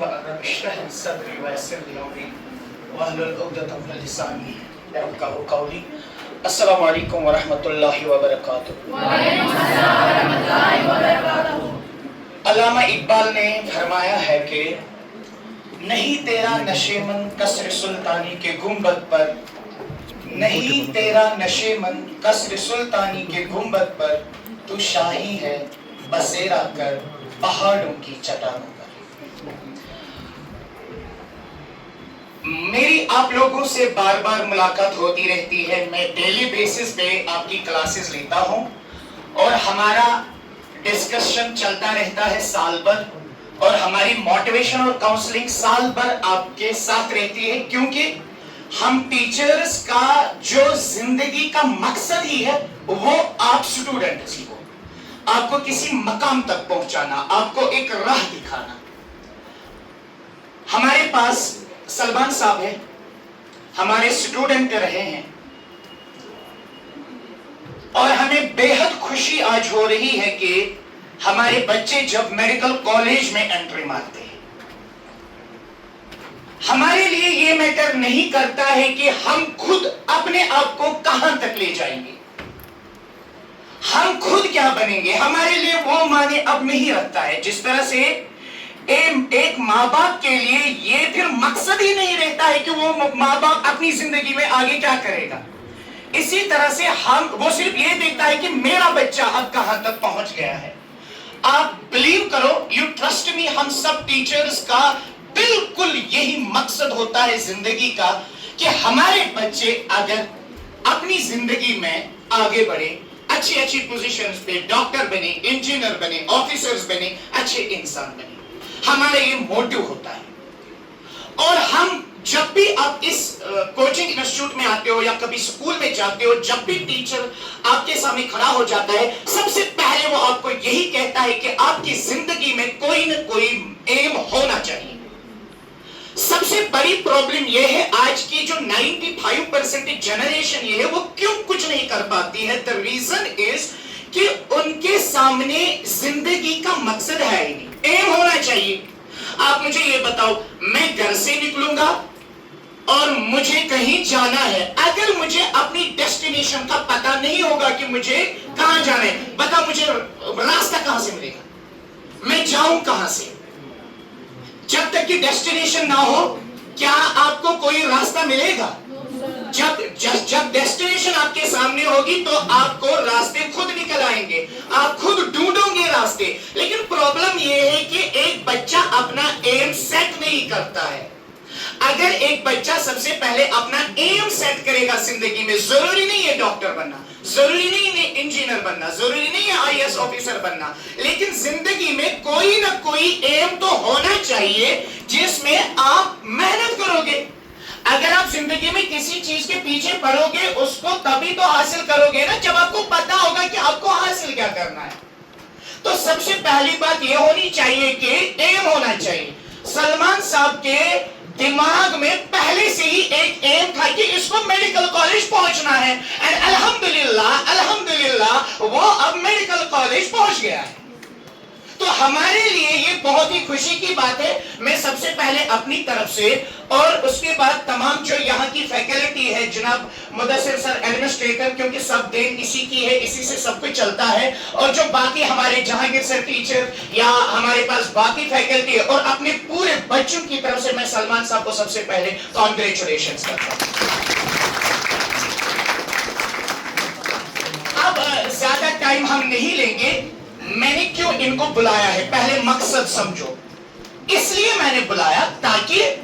اشرح لي صدري ويسر لي امري واحلل عقدة من لساني يفقهوا قولي. السلام علیکم ورحمۃ اللہ وبرکاتہ. وعلیکم السلام ورحمۃ اللہ وبرکاتہ. علامہ اقبال نے فرمایا ہے کہ نہیں تیرا نشیمن قصر سلطانی کے گنبد پر، نہیں تیرا نشیمن قصر سلطانی کے گنبد پر، تو شاہی ہے بسیرا کر پہاڑوں کی چٹانوں پر. میری آپ لوگوں سے بار بار ملاقات ہوتی رہتی ہے. میں ڈیلی بیسس پہ آپ کی کلاسز لیتا ہوں اور ہمارا ڈسکشن چلتا رہتا ہے سال بھر، اور ہماری موٹیویشن اور کاؤنسلنگ سال بھر آپ کے ساتھ رہتی ہے، کیونکہ ہم ٹیچرز کا جو زندگی کا مقصد ہی ہے وہ آپ سٹوڈنٹس کو، آپ کو کسی مقام تک پہنچانا، آپ کو ایک راہ دکھانا. ہمارے پاس سلمان صاحب ہیں، ہمارے سٹوڈنٹ رہے ہیں، اور ہمیں بے حد خوشی آج ہو رہی ہے کہ ہمارے بچے جب میڈیکل کالج میں انٹری مارتے ہیں، ہمارے لیے یہ میٹر نہیں کرتا ہے کہ ہم خود اپنے آپ کو کہاں تک لے جائیں گے، ہم خود کیا بنیں گے. ہمارے لیے وہ معنی اب نہیں رکھتا ہے. جس طرح سے ایک ماں باپ کے لیے یہ پھر مقصد ہی نہیں رہتا ہے کہ وہ ماں باپ اپنی زندگی میں آگے کیا کرے گا، اسی طرح سے وہ صرف یہ دیکھتا ہے کہ میرا بچہ اب کہاں تک پہنچ گیا ہے. آپ بلیو کرو، یو ٹرسٹ می، ہم سب ٹیچرز کا بالکل یہی مقصد ہوتا ہے زندگی کا کہ ہمارے بچے اگر اپنی زندگی میں آگے بڑھے، اچھی اچھی پوزیشنز پہ ڈاکٹر بنے، انجینئر بنے، آفیسرز بنے، اچھے انسان بنے. ہمارا یہ موٹیو ہوتا ہے. اور ہم جب بھی آپ اس کوچنگ انسٹیٹیوٹ میں آتے ہو یا کبھی اسکول میں جاتے ہو، جب بھی ٹیچر آپ کے سامنے کھڑا ہو جاتا ہے، سب سے پہلے وہ آپ کو یہی کہتا ہے کہ آپ کی زندگی میں کوئی نہ کوئی ایم ہونا چاہیے. سب سے بڑی پرابلم یہ ہے آج کی جو 95% جنریشن یہ ہے، وہ کیوں کچھ نہیں کر پاتی ہے. the reason is کہ ان کے سامنے زندگی کا مقصد ہے ہی نہیں. ایم ہونا چاہیے. آپ مجھے یہ بتاؤ، میں گھر سے نکلوں گا اور مجھے کہیں جانا ہے، اگر مجھے اپنی ڈیسٹینیشن کا پتہ نہیں ہوگا کہ مجھے کہاں جانا ہے، بتا مجھے راستہ کہاں سے ملے گا، میں جاؤں کہاں سے؟ جب تک کہ ڈیسٹینیشن نہ ہو کیا آپ کو کوئی راستہ ملے گا؟ جب ڈیسٹینیشن آپ کے سامنے ہوگی تو آپ کو راستے خود نکل آئیں گے، آپ خود ڈھونڈو گے راستے. لیکن پرابلم یہ ہے کہ ایک بچہ اپنا ایم سیٹ نہیں کرتا ہے. اگر ایک بچہ سب سے پہلے اپنا ایم سیٹ کرے گا زندگی میں، ضروری نہیں ہے ڈاکٹر بننا، ضروری نہیں ہے انجینئر بننا، ضروری نہیں ہے IAS آفیسر بننا، لیکن زندگی میں کوئی نہ کوئی ایم تو ہونا چاہیے جس میں آپ محنت کرو گے. اگر آپ زندگی میں کسی چیز کے پیچھے پڑو گے، اس کو تبھی تو حاصل کرو گے نا جب آپ کو پتا ہوگا کہ آپ کو حاصل کیا کرنا ہے. تو سب سے پہلی بات یہ ہونی چاہیے کہ ایم ہونا چاہیے. سلمان صاحب کے دماغ میں پہلے سے ہی ایک ایم تھا کہ اس کو میڈیکل کالج پہنچنا ہے، اور الحمدللہ وہ اب میڈیکل کالج پہنچ گیا ہے. تو ہمارے لیے یہ بہت ہی خوشی کی بات ہے. میں سب سے پہلے اپنی طرف سے اور اس کے بعد تمام جو یہاں کی فیکلٹی ہے، جناب مدثر سر ایڈمنسٹریٹر، کیونکہ سب دین اسی کی ہے، اسی سے سب کچھ چلتا ہے، اور جو باقی ہمارے جہانگیر سر ٹیچر یا ہمارے پاس باقی فیکلٹی ہے، اور اپنے پورے بچوں کی طرف سے میں سلمان صاحب کو سب سے پہلے کانگریچولیشنز کرتا ہوں. اب زیادہ ٹائم ہم نہیں لیں گے. میں نے کیوں ان کو بلایا ہے، پہلے مقصد سمجھو. اس لیے میں نے بلایا تاکہ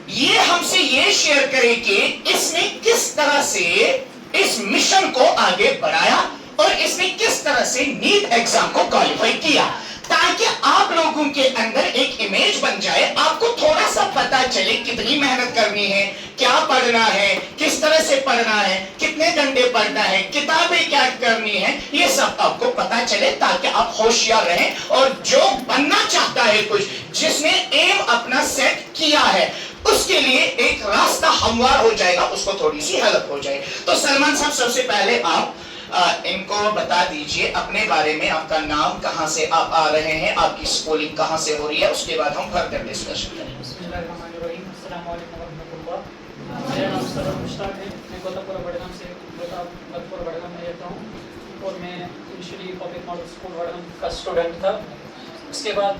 یہ ہم سے یہ شیئر کرے کہ اس نے کس طرح سے اس مشن کو آگے بڑھایا اور اس نے کس طرح سے نیٹ ایگزام کو کوالیفائی کیا، تاکہ آپ لوگوں کے اندر ایک امیج بن جائے، آپ کو تھوڑا سا پتا چلے کتنی محنت کرنی ہے، کیا پڑھنا ہے، کس طرح سے پڑھنا ہے، کتنے گھنٹے پڑھنا ہے، کتابیں کیا کرنی ہے، یہ سب آپ کو پتا چلے تاکہ آپ ہوشیار رہیں. اور جو بننا چاہتا ہے کچھ، جس نے ایم اپنا سیٹ کیا ہے، اس کے لیے ایک راستہ ہموار ہو جائے گا، اس کو تھوڑی سی ہیلپ ہو جائے. تو سلمان صاحب سب سے پہلے آپ इनको बता दीजिए अपने बारे में, आपका नाम, कहाँ से आप आ रहे हैं, आपकी स्कूलिंग कहाँ से हो रही है, उसके बाद हम फर्दर डिस्कशन करेंगे। बिस्मिल्लाहिर्रहमानिर्रहीम, अस्सलाम वालेकुम वरहमतुल्लाह। मेरा नाम सरवर मुश्ताक है, मैं गोतापुरा बड़गाम में रहता हूँ और मैं initially public model school Budgam का स्टूडेंट था। उसके बाद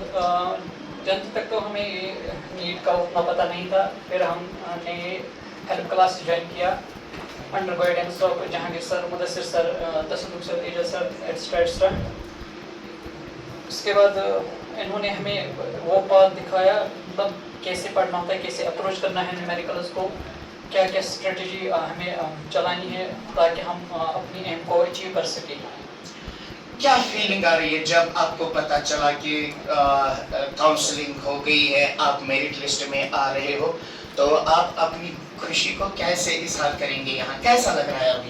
10th तक तो हमें नीट का उतना पता नहीं था, फिर हमने हेल्प क्लास ज्वाइन किया under guidance of Jahangir sir, Mudassir sir, तसल्लुक sir, Ejaz sir, extra extra. उसके बाद इन्होंने हमें वो पाथ दिखाया, मतलब कैसे पढ़ना होता है, कैसे अप्रोच करना है न्यूमेरिकल्स को, क्या क्या स्ट्रेटजी हमें चलानी है ताकि हम अपनी एम को अचीव कर सकें। क्या फीलिंग आ रही है जब आपको पता चला कि काउंसलिंग हो गई है, आप मेरिट लिस्ट में आ रहे हो, तो आप अपनी खुशी को कैसे इजहार करेंगे? यहाँ कैसा लग रहा है अभी?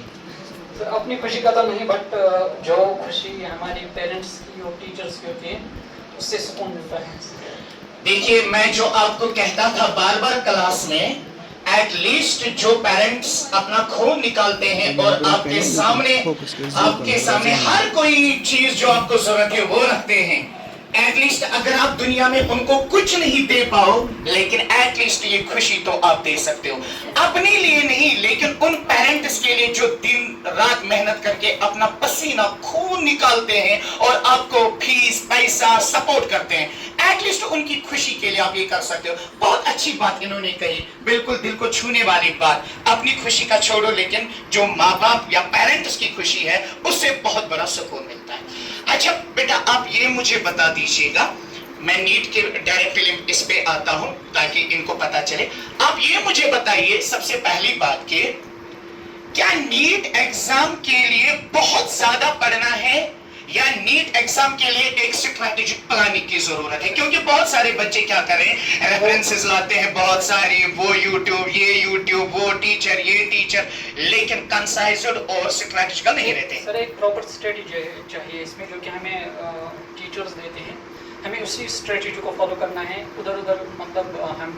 सर अपनी खुशी का तो नहीं, बट जो खुशी हमारे पेरेंट्स की और टीचर्स की होती है उससे सुकून मिलता है। देखिए, मैं जो आपको कहता था बार बार क्लास में, एटलीस्ट जो पेरेंट्स अपना खून निकालते हैं और आपके सामने हर कोई चीज जो आपको जरूरत है वो रखते हैं, एटलीस्ट अगर आप दुनिया में उनको कुछ नहीं दे पाओ, लेकिन एटलीस्ट ये खुशी तो आप दे सकते हो। अपने लिए नहीं, लेकिन उन पेरेंट्स के लिए जो दिन रात मेहनत करके अपना पसीना खून निकालते हैं और आपको फीस पैसा सपोर्ट करते हैं, एटलीस्ट उनकी खुशी के लिए आप ये कर सकते हो। बहुत अच्छी बात इन्होंने कही, बिल्कुल दिल को छूने वाली बात। अपनी खुशी का छोड़ो, लेकिन जो माँ बाप या पेरेंट्स की खुशी है उससे बहुत बड़ा सुकून मिलता है। अच्छा बेटा, आप ये मुझे बता दीजिएगा, मैं नीट के डायरेक्टली इस पे आता हूं ताकि इनको पता चले। आप ये मुझे बताइए सबसे पहली बात कि क्या नीट एग्जाम के लिए बहुत ज्यादा पढ़ना है या नीट एग्जाम के लिए एक स्ट्रैटेजिक प्लानिंग की जरूरत है? क्योंकि बहुत सारे बच्चे क्या करें, रेफरेंसेस लाते हैं बहुत सारे, वो यूट्यूब, वो टीचर, ये टीचर, लेकिन कंसाइज्ड और स्ट्रैटेजिकल नहीं रहते। सर एक प्रॉपर स्ट्रेटजी चाहिए इसमें, जो कि हमें टीचर्स देते हैं, हमें उसी स्ट्रेटजी को फॉलो करना है। उधर मतलब हम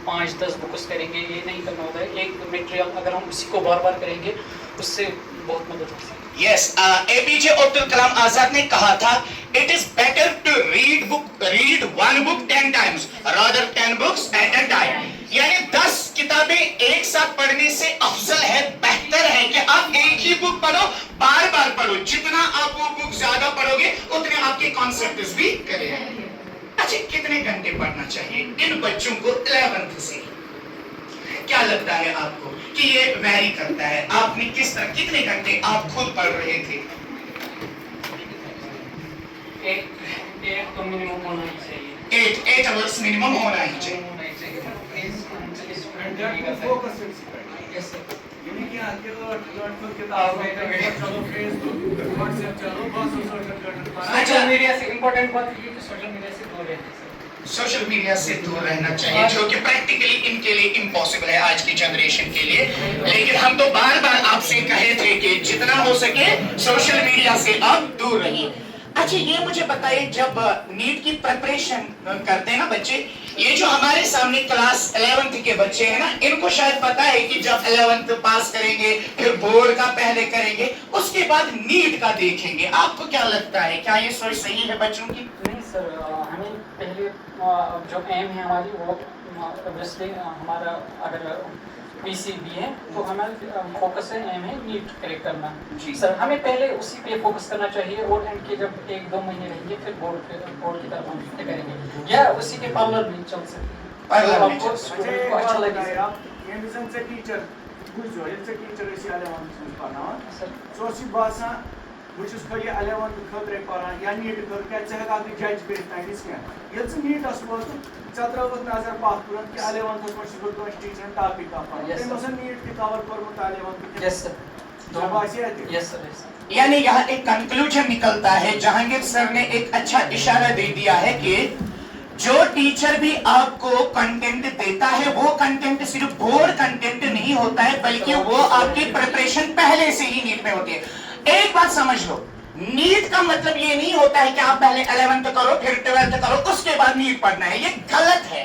5-10 बुक्स करेंगे, ये नहीं करना होता है। एक मटेरियल अगर हम उसी को बार बार करेंगे उससे बहुत मदद हो सकती है। Yes, APJ अब्दुल कलाम आजाद ने कहा था, it is better to read one book 10 times rather 10 books at a time। यानी 10 किताबें एक साथ पढ़ने से अफजल है, बेहतर है कि आप एक ही बुक पढ़ो, बार बार पढ़ो। जितना आप वो बुक ज्यादा पढ़ोगे उतने आपके कॉन्सेप्ट्स भी करेंगे। अच्छा, कितने घंटे पढ़ना चाहिए इन बच्चों को 11th से? क्या लगता है आपको कि ये वैरी करता है? आपने कितने घंटे आप खुद पढ़ रहे थे? एक तो मिनिमम होना ही चाहिए, 8 आवर्स मिनिमम होना ही चाहिए। सोशल मीडिया से इम्पोर्टेंट बात ये कि सोशल मीडिया से दूर रहना है। सोशल मीडिया से दूर रहना चाहिए, जो कि प्रैक्टिकली इनके लिए इम्पॉसिबल है आज की जनरेशन के लिए। लेकिन हम तो बार बार आपसे कहे थे कि जितना हो सके सोशल मीडिया से आप दूर रहिए। अच्छा, ये मुझे बताइए, जब नीट की प्रिपरेशन करते हैं ना बच्चे, ये जो हमारे सामने क्लास 11th के बच्चे हैं ना, इनको शायद पता है कि जब 11th पास करेंगे फिर बोर्ड का पहले करेंगे, उसके बाद नीट का देखेंगे। आपको क्या लगता है, क्या ये सोच सही है बच्चों की? नहीं सर, हमें पहले जो एम है हमारी वो ऑब्वियसली हमारा अगर PCB है तो हमारा फोकस है, एम है नीट क्रैक करना। सर हमें पहले उसी पे फोकस करना चाहिए और एंड के जब 1-2 महीने रहेंगे फिर बोर्ड की तरफ हम शिफ्ट करेंगे, या उसी के पैरेलल भी चल सकते हैं। पैरेलल में आपको स्टूडेंट को अच्छा लगे टीचर टीचर 11th पढ़ान सर। सो बासान बहुत 11th खतरे पढ़ान या नीट क्या हेक जज कर नीट त्रुक नजर पाथ तुरंत कि 11th मैं टीचर टॉपिक पढ़ान नीट की कवर कोर्मुत 11th। यानी यहाँ एक कंक्लूजन निकलता है, जहांगीर सर ने एक अच्छा इशारा दे दिया है कि जो टीचर भी आपको कंटेंट देता है वो कंटेंट सिर्फ बोर्ड कंटेंट नहीं होता है, बल्कि वो आपकी प्रिपरेशन पहले से ही नीट में होती है। एक बात समझ लो, नीट का मतलब ये नहीं होता है कि आप पहले 11th करो फिर 12th करो उसके बाद नीट पढ़ना है, ये गलत है।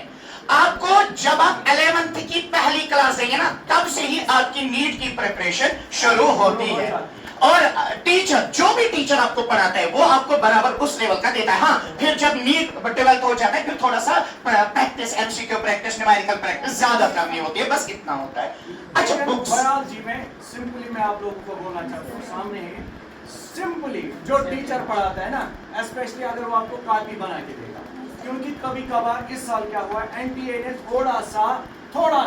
आपको जब आप 11th की पहली क्लास देंगे ना, तब से ही आपकी नीट की प्रिपरेशन शुरू होती है। और टीचर, जो भी टीचर आपको पढ़ाता है वो आपको बराबर उस लेवल का देता है। हाँ, फिर जब नीट 12th हो जाता है, फिर थोड़ा सा practice, MCQ practice, numerical practice ज्यादा करनी होती है, बस इतना होता है। अच्छा, बुक्स बायोलॉजी में सिंपली मैं आप लोगों को बोलना चाहता हूँ, सामने सिंपली जो टीचर पढ़ाता है ना, स्पेशली अगर वो आपको कॉपी बना के देगा, क्योंकि कभी कभार इस साल क्या हुआ, एनटीए ने थोड़ा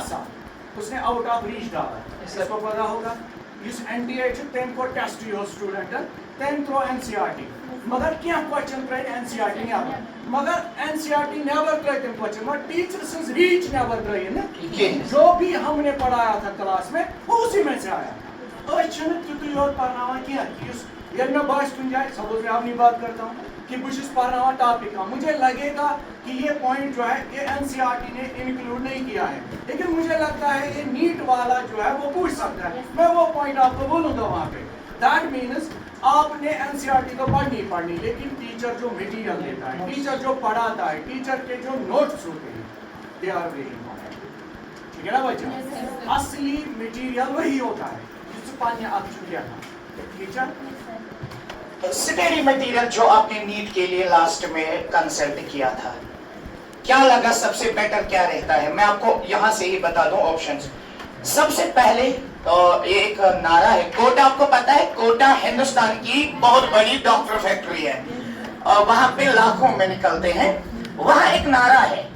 सा उसने आउट ऑफ रीच डाला, इसको पता होगा। इस एनटीए तम को टेस्ट यो स्टूडेंट तम त्रो एनसीईआरटी, मगर क्या क्वेश्चन त्रे एनसीईआरटी नेबर, मगर एनसीईआरटी नेबर त्रे तम क्वेश्चन, मगर टीचर सिंस रीच नेबर त्रे ना, जो भी हमने पढ़ाया था क्लास में वो उसी में से आया। तुत योत पढ़ावा क्या, यदि मैं बात सुन जाए, सपोज मैं अपनी बात करता हूँ कि बुशिस पढ़ावा टॉपिक का, मुझे लगेगा कि ये पॉइंट जो है ये एनसीईआरटी ने इंक्लूड नहीं किया है, लेकिन मुझे लगता है ये नीट वाला जो है वो पूछ सकता है, मैं वो पॉइंट आपको बोलूंगा वहाँ पे। दैट मीन्स आपने एनसीईआरटी को पढ़नी, लेकिन टीचर जो मटेरियल देता है, टीचर जो पढ़ाता है, टीचर के जो नोट्स होते हैं, दे आर वेरी इंपॉर्टेंट। ठीक है ना बच्चा, असली मटेरियल वही होता है जिससे पानी आप चुके था। टीचर स्टडी मटेरियल जो आपने नीट के लिए लास्ट में कंसल्ट किया था, क्या लगा सबसे बेटर क्या रहता है? मैं आपको यहाँ से ही बता दूं ऑप्शंस। सबसे पहले एक नारा है, कोटा, आपको पता है कोटा हिंदुस्तान की बहुत बड़ी डॉक्टर फैक्ट्री है, वहां पे लाखों में निकलते हैं। वहां एक नारा है,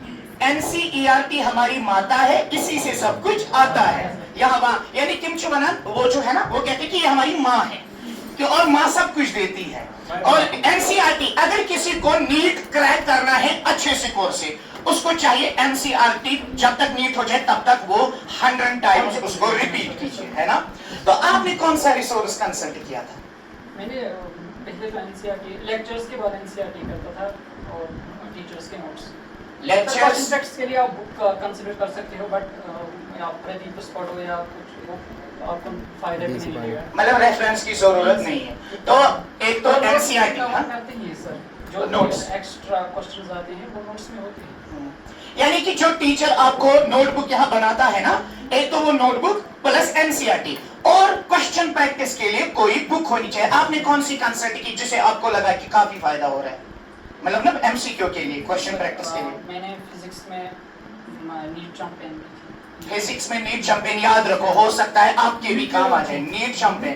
एनसीईआरटी हमारी माता है, इसी से सब कुछ आता है। यहाँ वहां यानी किमचू बनन वो जो है ना, वो कहते हैं कि ये हमारी माँ है और माँ सब कुछ देती है। और एनसीईआरटी, अगर किसी को नीट क्रैक करना है अच्छे से कोर्स से, उसको चाहिए एनसीईआरटी जब तक नीट हो जाए तब तक वो 100 टाइम्स उसको रिपीट कीजिए, है ना। तो आपने कौन सा रिसोर्स कंसल्ट किया था? मैंने पहले तो एनसीईआरटी लेक्चर्स के बाद एनसीईआरटी करता था और टीचर्स के नोट्स। लेक्चर्स टेक्स्ट के लिए आप बुक कंसीडर कर सकते हो, बट आप प्रदीप पढ़ो या कुछ आपको फायदा भी नहीं मिलेगा, मतलब रेफरेंस की जरूरत नहीं है। तो एक तो एनसीईआरटी करते हैं सर, जो नोट्स एक्स्ट्रा क्वेश्चंस आते हैं वो नोट्स में होते हैं। यानी कि जो टीचर आपको नोटबुक यहाँ बनाता है ना, एक तो वो नोटबुक प्लस एनसीईआरटी और क्वेश्चन प्रैक्टिस के लिए कोई बुक होनी चाहिए। आपने कौन सी कंसल्ट की जिसे आपको लगा कि काफी फायदा हो रहा है, मतलब ना एमसीक्यू के लिए, क्वेश्चन प्रैक्टिस के लिए? मैंने फिजिक्स में नीट चैंपियन, फिजिक्स में नीट चैंपियन, याद रखो, हो सकता है आपके भी काम आ जाए नीट चैंपियन।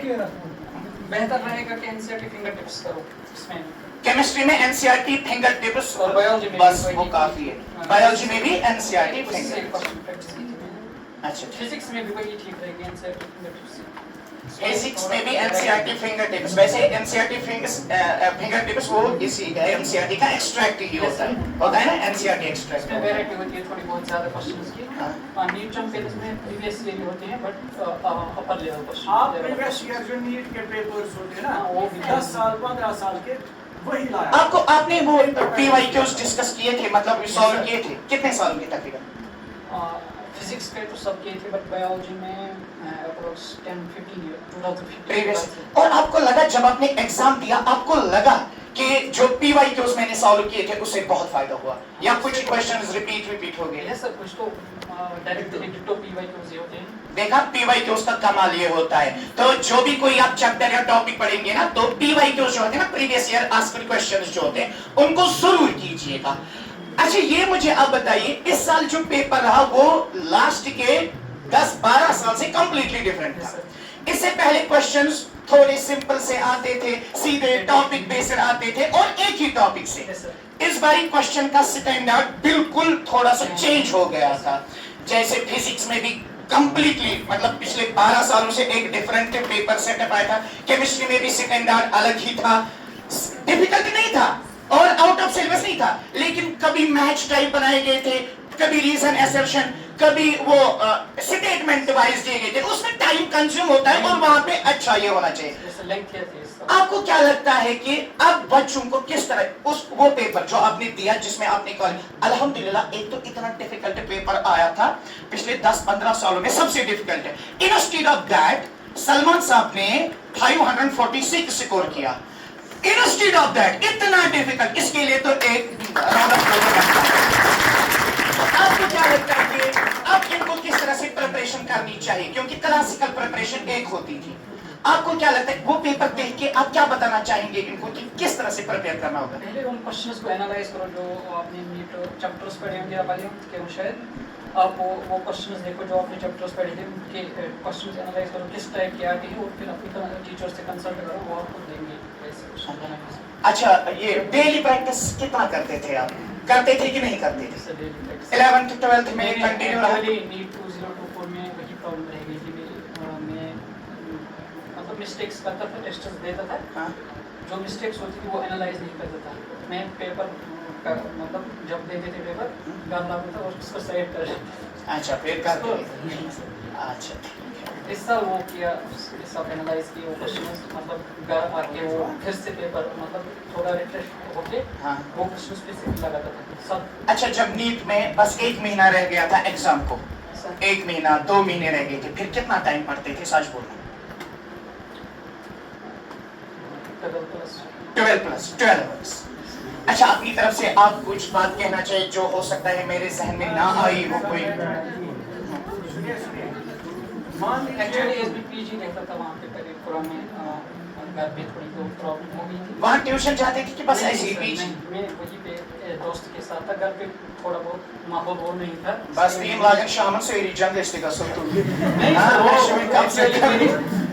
बेहतर रहेगा कि एनसीईआरटी फिंगर टिप्स करो इसमें। केमिस्ट्री में एनसीईआरटी फिंगर टिप्स और बायोलॉजी में बस वो काफी है। बायोलॉजी में भी एनसीईआरटी फिंगर टिप्स। अच्छा, फिजिक्स में भी वही ठीक रहेगी, एनसीईआरटी फिंगर टिप्स। फिजिक्स में भी एनसीईआरटी फिंगर टिप्स, वैसे एनसीईआरटी फिंगर टिप्स वो इसी एनसीईआरटी का एक्सट्रैक्ट ही होता है ना, एनसीईआरटी एक्सट्रैक्ट। इसमें वैरायटी होती है थोड़ी बहुत ज्यादा क्वेश्चंस की। नीट चैंपियंस में प्रीवियस ईयर भी होते हैं, बट अपर लेवल क्वेश्चन। आप प्रीवियस ईयर जो नीट के पेपर्स होते हैं ना, वो 10 साल 15 साल के वही लाया। आपको आपने वो पीवाईक्यूज डिस्कस किए थे, मतलब सॉल्व किए थे, कितने साल के तकरीबन? फिजिक्स पे तो सब किए थे, बट बायोलॉजी में अप्रोक्स 10-15 ईयर 2015 प्रीवियस। और आपको लगा जब आपने एग्जाम दिया, आपको लगा कि जो पीवाईक्यूज मैंने सॉल्व किए थे उससे बहुत फायदा हुआ, या कुछ क्वेश्चंस रिपीट हो गए? यस सर, कुछ तो डायरेक्ट डिटो पीवाईक्यूज होते हैं। देखा, पीवाईक्यूज का कमाल ये होता है। तो जो भी कोई आप चैप्टर या टॉपिक पढ़ेंगे ना, तो पीवाईक्यूज जो होते हैं ना, प्रीवियस ईयर आस्क्ड क्वेश्चंस जो होते हैं, उनको जरूर कीजिएगा। अच्छा, ये मुझे आप बताइए, इस साल जो पेपर रहा वो लास्ट के 10-12 साल से कंप्लीटली डिफरेंट था। इससे पहले क्वेश्चंस थोड़े सिंपल से आते थे, सीधे टॉपिक बेस्ड आते थे और एक ही टॉपिक से। इस बारी क्वेश्चन का स्टैंडर्ड बिल्कुल थोड़ा सा चेंज हो गया था। जैसे फिजिक्स में भी कंप्लीटली, मतलब पिछले 12 सालों से एक डिफरेंट पेपर सेटअप आया था। केमिस्ट्री में भी स्टैंडर्ड अलग ही था, डिफिकल्ट नहीं था और आउट ऑफ सिलेबस नहीं था, लेकिन कभी मैच टाइप बनाए गए थे, कभी रीजन असर्शन, कभी वो स्टेटमेंट वाइज दिए गए थे। उसमें टाइम कंज्यूम होता है और वहां पे अच्छा ये होना चाहिए। आपको क्या लगता है कि अब बच्चों को किस तरह उस वो पेपर जो आपने दिया, जिसमें आपने कहा अल्हम्दुलिल्लाह एक तो इतना डिफिकल्ट पेपर आया था पिछले 10-15 सालों में, सबसे डिफिकल्ट है, इंस्टेड ऑफ दैट सलमान साहब ने 546 स्कोर किया। इंस्टेड ऑफ दैट इतना डिफिकल्ट, इसके लिए तो एक राउंड ऑफ अप्लॉज। आपको क्या करनी चाहिए, क्योंकि क्लासिकल प्रिपरेशन एक होती थी। आपको क्या लगता है वो पेपर देख के आप क्या बताना चाहेंगे इनको कि किस तरह से प्रिपेयर करना होगा? पहले उन क्वेश्चंस को एनालाइज करो जो आपने नीट चैप्टर्स पढ़े होंगे या वाले के शायद आप वो क्वेश्चंस देखो जो आपने चैप्टर्स पढ़े थे, उनके क्वेश्चंस एनालाइज करो किस टाइप के आते हैं, और फिर अपने टीचर से कंसल्ट करो, वो आपको देंगे वैसे क्वेश्चन बनाने। अच्छा, ये डेली प्रैक्टिस कितना करते थे आप? करते थे कि नहीं करते थे? 11th 12th में कंटिन्यू रहा? नीट 2024 में वही प्रॉब्लम रह गई थी मैं मतलब मिस्टेक्स करता था, टेस्ट्स देता था, हाँ। जो मिस्टेक्स होती थी वो एनालाइज नहीं करता था मैं। पेपर का मतलब जब देते थे पेपर घर लाता था और उसको सेव कर। अच्छा, फिर करते थे। अच्छा, इस साल वो किया, इस साल एनालाइज किया वो क्वेश्चंस, मतलब घर आके वो फिर से पेपर मतलब थोड़ा रिफ्रेश होके हाँ। वो क्वेश्चंस पे से लगाता था सब। अच्छा, जब नीट में बस 1 महीना रह गया था एग्जाम को, 1 महीना 2 महीने रह गए थे, फिर कितना टाइम पढ़ते थे? सच बोलना। 12 hours। अच्छा, अपनी तरफ से आप कुछ बात कहना चाहिए जो हो सकता है मेरे जहन में ना आई हो कोई? एक्चुअली एसबीपीजी रहता था वहाँ पे पहले पूरा में घर पे थोड़ी तो प्रॉब्लम हो गई थी। वहाँ ट्यूशन जाते थे कि बस ऐसे ही पीजी? मैं वहीं पे दोस्त के साथ था, घर पे थोड़ा बहुत माहौल वो नहीं था। बस टीम लागन शाम से ही जंग इस्तेगा सुनतू।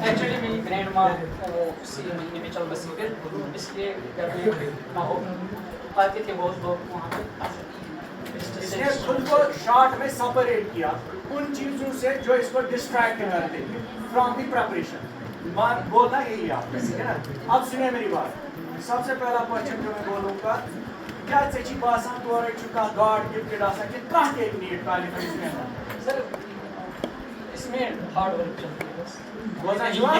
एक्चुअली मेरी ग्रैंड माँ वो उसी महीने में चल बसी फिर, इसलिए घर में माहौल आते थे बहुत लोग वहाँ पे। इसने खुद को शॉर्ट में सेपरेट किया उन चीजों से जो इसको डिस्ट्रैक्ट करते थे फ्रॉम दी प्रिपरेशन। बोलना यही आपने, ठीक है ना? अब सुनिए मेरी बात। सबसे पहला क्वेश्चन जो मैं बोलूँगा, क्या चीज बासान तो और चुका गॉड गिफ्टेड आसान कि कहाँ के नीट क्वालिफाई में सर इसमें हार्ड वर्क चलती है बस। बोलना जुआ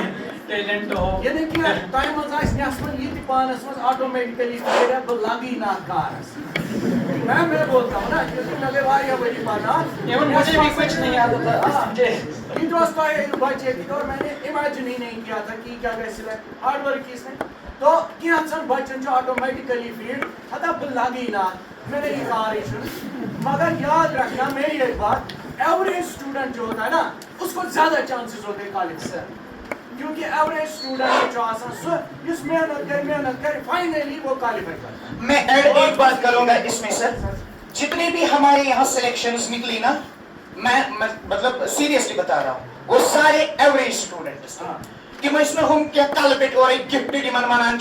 टैलेंट हो ये देखिए टाइम मजा इस नेस्मन ये पानस में ऑटोमेटिकली तेरे को लगी ना कारस। मैं बोलता हूँ ना क्योंकि मेरे भाई है वही पाना इवन मुझे भी कुछ नहीं आता था मुझे इंटरेस्ट आया बच्चे की, और मैंने इमेजिन ही नहीं किया था कि क्या वैसे हार्ड वर्क की इसने तो क्या सन बच्चन जो ऑटोमेटिकली फील्ड हता लगी ना मैंने ये कहा। मगर याद रखना मेरी एक बात, एवरेज स्टूडेंट जो होता है ना उसको ज्यादा चांसेस होते हैं कॉलेज से, क्योंकि एवरेज स्टूडेंट जो आसान सो इस मेहनत करे फाइनली वो क्वालिफाई करता है। मैं ऐड एक बात करूंगा इसमें सर, जितने भी हमारे यहाँ सिलेक्शंस निकली ना, मैं मतलब सीरियसली बता रहा हूँ, वो सारे एवरेज स्टूडेंट्स कि मैं इसमें हम क्या कल पे और एक गिफ्टेड मन मनन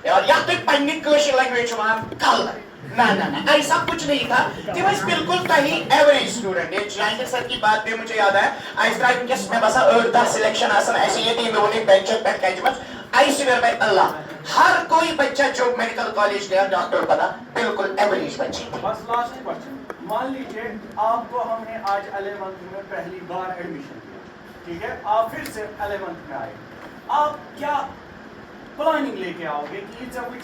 या तो पन्नी कशिर लैंग्वेज वन कल ना ऐसा कुछ नहीं था कि मैं बिल्कुल सही एवरेज स्टूडेंट। ये जहांगीर सर की बात भी मुझे याद है, आज ड्राइविंग के में बस 10 सिलेक्शन आसन ऐसे ये टीम रोने बेंच पे कैजमस आई स्वेयर बाय अल्लाह, हर कोई बच्चा जो मेडिकल कॉलेज गया डॉक्टर बना बिल्कुल एवरेज बच्चे। बस लास्ट क्वेश्चन, मान लीजिए आपको हमने आज 11th में पहली बार एडमिशन किया, ठीक है, आप फिर से 11th में आए, आप क्या प्लानिंग लेके आओगे कि ये सब कुछ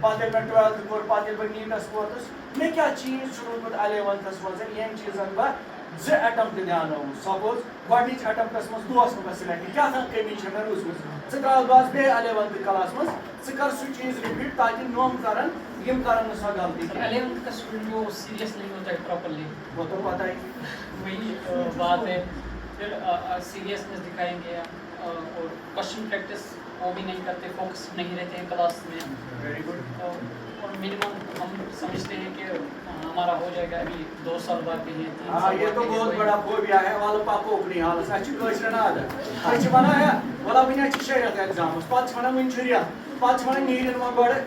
पातिल में 12th कोर पातिल में नीटस कोर्स में क्या चीज शुरू में 11th में ये चीजन पर ज अटेम्प्ट ध्यान हो सपोज गॉडनिच अटेम्प्टस में दोस में सिलेक्ट क्या था कमी छ में उसमें सकाल बास बे 11th क्लास में सकर सु चीज रिपीट ताकि नोम करन यम करन सा गलती 11th का स्टूडेंट जो सीरियस नहीं होता है प्रॉपर्ली, वो तो पता ही वही बात है। फिर सीरियसनेस दिखाएंगे और क्वेश्चन प्रैक्टिस वो भी नहीं करते, फोकस नहीं रहते हैं क्लास में। Very good. और मिनिमम हम समझते हैं कि हमारा हो जाएगा अभी 2 साल बाद के लिए। हाँ, ये तो बहुत बड़ा फोबिया है वाला पापा अपनी हाल से अच्छी कोई ना आदर कुछ बना है वाला बिना अच्छी रहता है एग्जाम पांच मना मंचूरिया पांच मना नीड में बड़े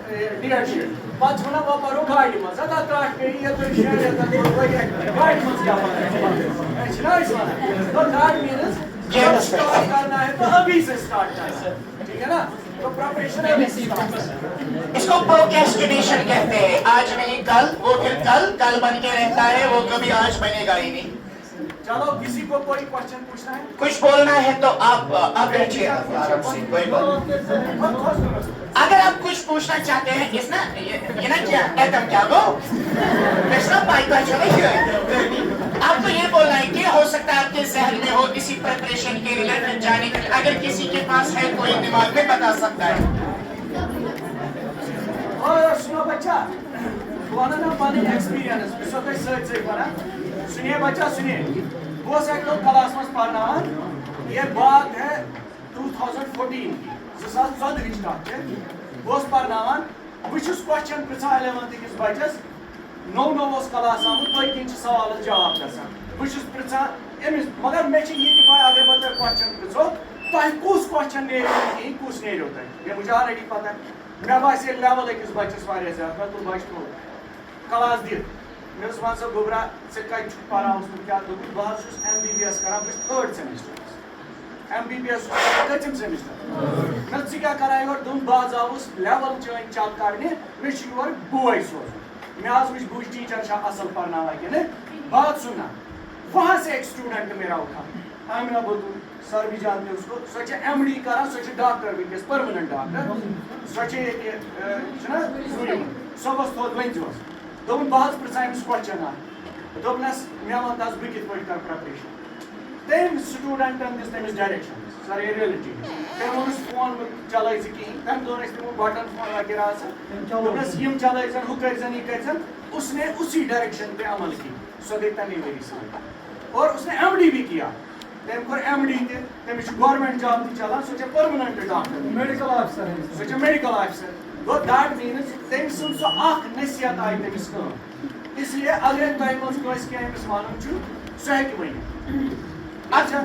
डेट शीट पांच मना वो परो गाड़ी में ज्यादा ट्रैक पे ये तो शेयर रहता है कोई गाड़ी में क्या पता है अच्छा इस वाला तो गाड़ी मींस जब स्टार्ट करना है तो अभी से स्टार्ट करना, ठीक है ना? तो प्रिपरेशन अभी से स्टार्ट। इसको प्रोक्रेस्टिनेशन कहते हैं, आज नहीं कल, वो फिर कल बन के रहता है, वो कभी आज बनेगा ही नहीं। चलो किसी को कोई क्वेश्चन पूछना है, कुछ बोलना है तो आप बैठिए आराम से, कोई बात। अगर आप कुछ पूछना चाहते हैं इस ना ये ना क्या एटम क्या वो कृष्णा पाइपा चले आपको ये बोलना है कि हो सकता है आपके जहन में हो किसी प्रिपरेशन के रिलेटेड जाने के लिए, अगर किसी के पास है कोई दिमाग में बता सकता है। और सुनो बच्चा वन ना पानी एक्सपीरियंस बिसो तो सच से बना सुनिए बच्चा सुनिए वो एक क्लास में पढ़ान ये बात है 2014 की 2014 कत वो पढ़ान बहुत क्वेश्चन पृछा 11th किस बचस नो क्लास आमुत पै किन सवाल जवाब गसान बहुत पृछा अमिस मगर मे ये पाए अगर बह तुम क्वेश्चन पृछो तुम कुछ क्वेश्चन कहीं कुछ नेरो तुम मुझे ऑलरेडी पता मे बासे लेवल अकिस बचस ज्यादा मे तुम बच तो क्लास दिख मे वन सा गोबरा ऐ कत पढ़ान क्या दोप बस MBBS कर 3rd सेमेस्टर MBBS कतम सेमेस्टर मे क्या कर और तुम बज आउस लेवल चेंज चेक करने मे योर बोय सोज मे आज वो बुझ टीचर असल पढ़ना कि बात सुनना वहाँ से एक स्टूडेंट मेरा उठा आमिना बतूल सर भी जानते उसको सो MD करा सो डॉक्टर वनकस परमानेंट डॉक्टर सो सबस थोद वंजोस दोपन बह पृछा क्वेश्चन दोपनस मे वन दस बह कित कर प्रिपरेशन तम स्टूडेंटन दिस तमिस डायरेक्शन सर ये रियलिटी तम वोनस फोन चल कहीं तम दोन तमो बटन फोन वगैरह दोपनस यम चल हु कर यह कर उसने उसी डायरेक्शन पे अमल की सो गई तमी मेरी साथ और उसने MD भी किया तम कर MD तमिस गवर्नमेंट जॉब चलान so permanent doctor medical officer so medical officer go that means तम सुन सो नसीहत आई तमिस इसलिए अगर तुम क्या वन सह वन अच्छा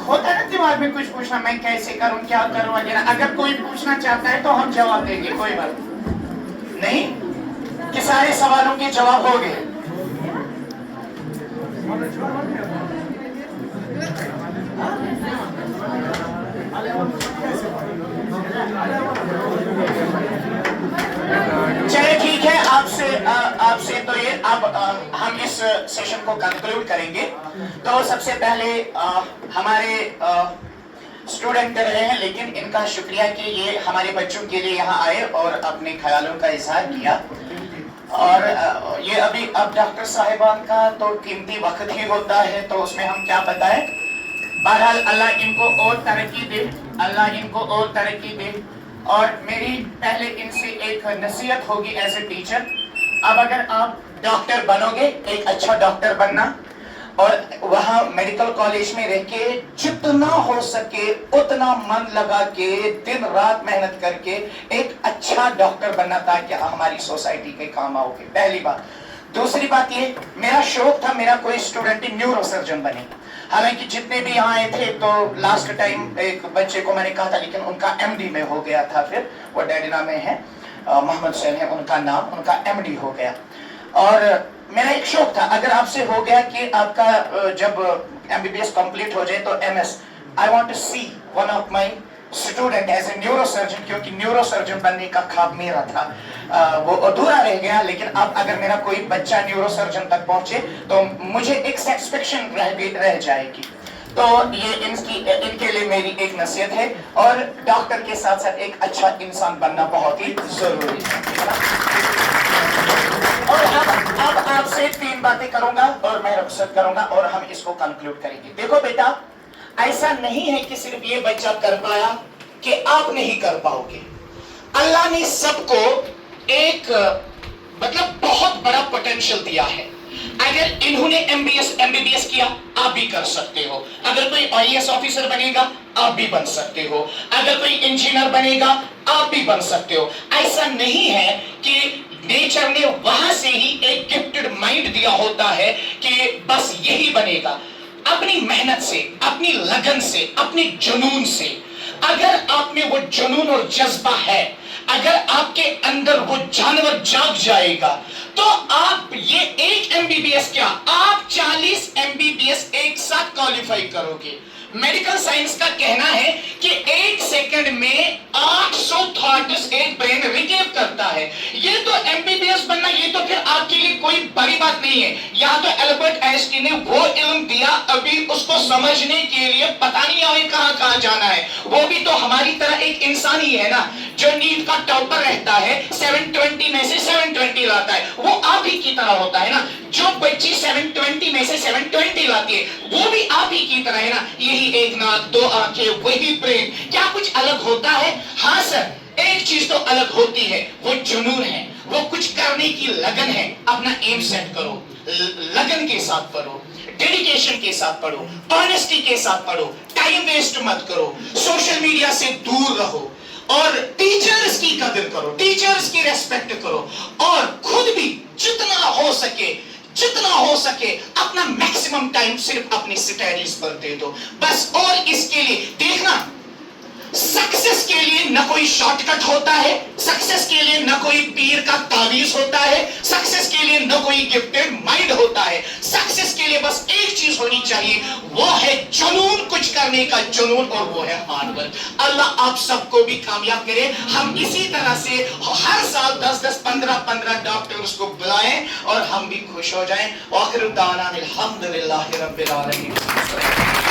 होता है ना दिमाग में कुछ पूछना मैं कैसे करूं क्या करूं वगैरह अगर कोई पूछना चाहता है तो हम जवाब देंगे कोई बात नहीं कि सारे सवालों के जवाब हो गए चलिए ठीक है आपसे तो ये अब हम इस सेशन को कंक्लूड करेंगे। तो सबसे पहले हमारे स्टूडेंट कर रहे हैं लेकिन इनका शुक्रिया कि ये हमारे बच्चों के लिए यहाँ आए और अपने ख्यालों का इजहार किया। और ये अभी अब डॉक्टर साहिबान का तो कीमती वक्त ही होता है तो उसमें हम क्या बताएं। बहरहाल अल्लाह इनको और तरक्की दे, अल्लाह इनको और तरक्की दे। और मेरी पहले इनसे एक नसीहत होगी एज ए टीचर, अब अगर आप डॉक्टर बनोगे, एक अच्छा डॉक्टर बनना और वहाँ मेडिकल कॉलेज में रह के जितना हो सके उतना मन लगा के दिन रात मेहनत करके एक अच्छा डॉक्टर बनना ताकि हमारी सोसाइटी के काम आओगे, पहली बात। दूसरी बात ये, मेरा शौक था मेरा कोई स्टूडेंट न्यूरो सर्जन बने। हालांकि जितने भी यहाँ आए थे तो लास्ट टाइम एक बच्चे को मैंने कहा था लेकिन उनका MD में हो गया था, फिर वो डैडिना में है, मोहम्मद हुसैन है उनका नाम, उनका MD हो गया। और मेरा एक शौक था अगर आपसे हो गया कि आपका जब MBBS कंप्लीट हो जाए तो MS, I want to see one of my student as a neuro surgeon, क्योंकि न्यूरो सर्जन बनने का ख्वाब मेरा था, वो अधूरा रह गया। लेकिन अब अगर मेरा कोई बच्चा न्यूरो सर्जन तक पहुंचे तो मुझे एक सेटिस्फेक्शन रह जाएगी। तो ये इनके लिए मेरी एक नसीहत है और डॉक्टर के साथ साथ एक अच्छा इंसान बनना बहुत ही जरूरी है। और अब आपसे 3 बातें करूंगा और मैं रुखसत करूंगा और हम इसको कंक्लूड करेंगे। देखो बेटा, ऐसा नहीं है कि सिर्फ ये बच्चा कर पाया कि आप नहीं कर पाओगे। अल्लाह ने सबको एक मतलब बहुत बड़ा पोटेंशियल दिया है। अगर इन्होंने MBBS किया आप भी कर सकते हो। अगर कोई IAS ऑफिसर बनेगा आप भी बन सकते हो। अगर कोई इंजीनियर बनेगा आप भी बन सकते हो। ऐसा नहीं है कि नेचर ने वहां से ही एक गिफ्टेड माइंड दिया होता है कि बस यही बनेगा। अपनी मेहनत से, अपनी लगन से, अपने जुनून से, अगर आप में वो जुनून और जज्बा है, अगर आपके अंदर वो जानवर जाग जाएगा तो आप ये एक MBBS क्या, आप 40 MBBS एक साथ क्वालिफाई करोगे। मेडिकल साइंस का कहना है कि 1 सेकंड में 800 थॉट्स एक ब्रेन रिसीव करता है। ये तो MBBS बनना ये तो फिर आपके लिए कोई बड़ी बात नहीं है। यहाँ तो एल्बर्ट आइंस्टीन ने वो इल्म दिया, अभी उसको समझने के लिए पता नहीं हमें कहाँ कहाँ जाना है। वो भी तो हमारी तरह एक इंसान ही है ना, जो नीट का टॉपर रहता है, 720 में से 720 लाता है, वो आप ही की तरह होता है ना। जो बच्ची 720 में से 720 लाती है वो भी आप ही की तरह है ना। यही एक नाक, 2 आंखें, वही ब्रेन, क्या कुछ अलग होता है? हाँ सर, एक चीज तो अलग होती है, वो जुनून है, वो कुछ करने की लगन है। अपना एम सेट करो। लगन के साथ पढ़ो, डेडिकेशन के साथ पढ़ो, ऑनेस्टी के साथ पढ़ो, टाइम वेस्ट मत करो, सोशल मीडिया से दूर रहो और टीचर्स की कदर करो, टीचर्स की रेस्पेक्ट करो और खुद भी जितना हो सके अपना मैक्सिमम टाइम सिर्फ अपनी स्टडीज पर दे दो बस। और इसके लिए देखना, सक्सेस के लिए न कोई शॉर्टकट होता है, सक्सेस के लिए न कोई पीर का तावीज होता है, सक्सेस के लिए न कोई गिफ्टेड माइंड होता है। सक्सेस के लिए बस एक चीज होनी चाहिए, वो है जुनून, कुछ करने का जुनून, और वो है हार्डवर्क। अल्लाह आप सबको भी कामयाब करे। हम इसी तरह से हर साल 10-10, 15-15 डॉक्टर्स को बुलाएं और हम भी खुश हो जाएं। आखिर दाना अल्हम्दुलिल्लाहि रब्बिल आलमीन।